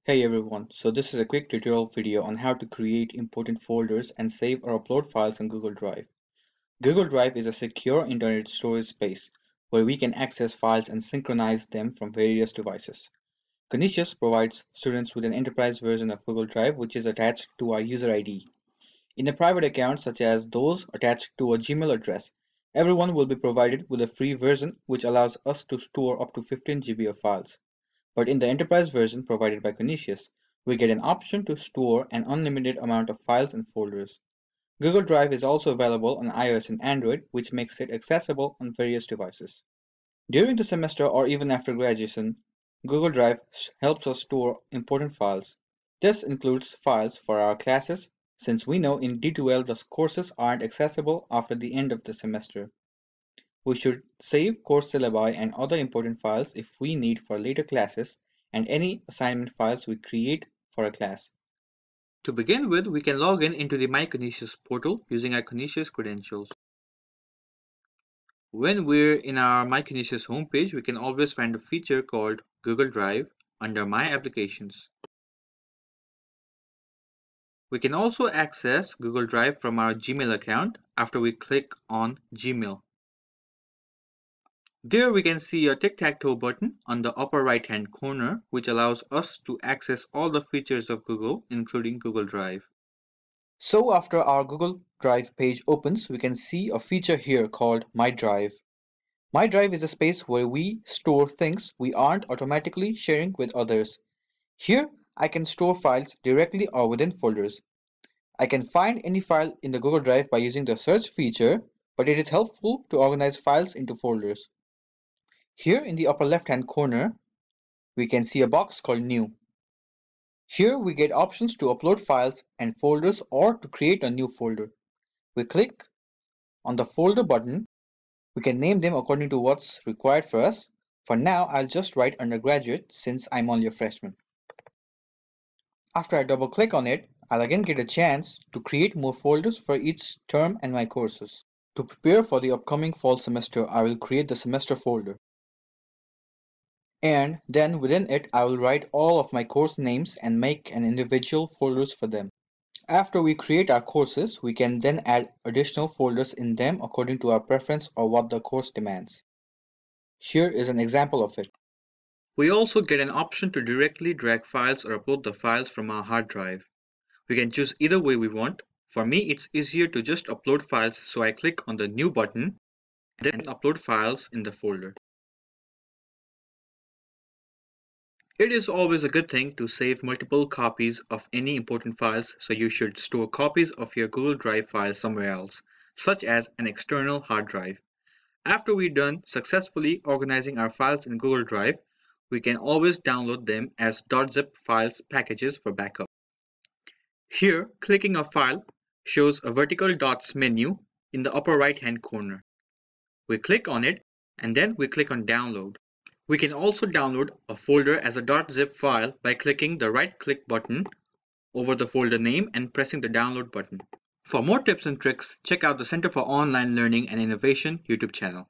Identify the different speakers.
Speaker 1: Hey everyone, so this is a quick tutorial video on how to create important folders and save or upload files on Google Drive. Google Drive is a secure internet storage space where we can access files and synchronize them from various devices. Canisius provides students with an enterprise version of Google Drive which is attached to our user ID. In a private account such as those attached to a Gmail address, everyone will be provided with a free version which allows us to store up to 15 GB of files. But in the enterprise version provided by Canisius, we get an option to store an unlimited amount of files and folders. Google Drive is also available on iOS and Android, which makes it accessible on various devices. During the semester or even after graduation, Google Drive helps us store important files. This includes files for our classes, since we know in D2L the courses aren't accessible after the end of the semester. We should save course syllabi and other important files if we need for later classes and any assignment files we create for a class. To begin with, we can log in into the My Canisius portal using our Canisius credentials. When we're in our My Canisius homepage, we can always find a feature called Google Drive under My Applications. We can also access Google Drive from our Gmail account after we click on Gmail. There we can see a tic-tac-toe button on the upper right-hand corner, which allows us to access all the features of Google, including Google Drive. So after our Google Drive page opens, we can see a feature here called My Drive. My Drive is a space where we store things we aren't automatically sharing with others. Here, I can store files directly or within folders. I can find any file in the Google Drive by using the search feature, but it is helpful to organize files into folders. Here in the upper left-hand corner, we can see a box called New. Here we get options to upload files and folders or to create a new folder. We click on the folder button. We can name them according to what's required for us. For now, I'll just write undergraduate since I'm only a freshman. After I double click on it, I'll again get a chance to create more folders for each term and my courses. To prepare for the upcoming fall semester, I will create the semester folder. And then within it I will write all of my course names and make an individual folders for them. After we create our courses, we can then add additional folders in them according to our preference or what the course demands. Here is an example of it. We also get an option to directly drag files or upload the files from our hard drive. We can choose either way we want. For me, it's easier to just upload files, so I click on the New button and then upload files in the folder. It is always a good thing to save multiple copies of any important files, so you should store copies of your Google Drive files somewhere else, such as an external hard drive. After we're done successfully organizing our files in Google Drive, we can always download them as .zip files packages for backup. Here, clicking a file shows a vertical dots menu in the upper right-hand corner. We click on it and then we click on Download. We can also download a folder as a .zip file by clicking the right-click button over the folder name and pressing the download button. For more tips and tricks, check out the Center for Online Learning and Innovation YouTube channel.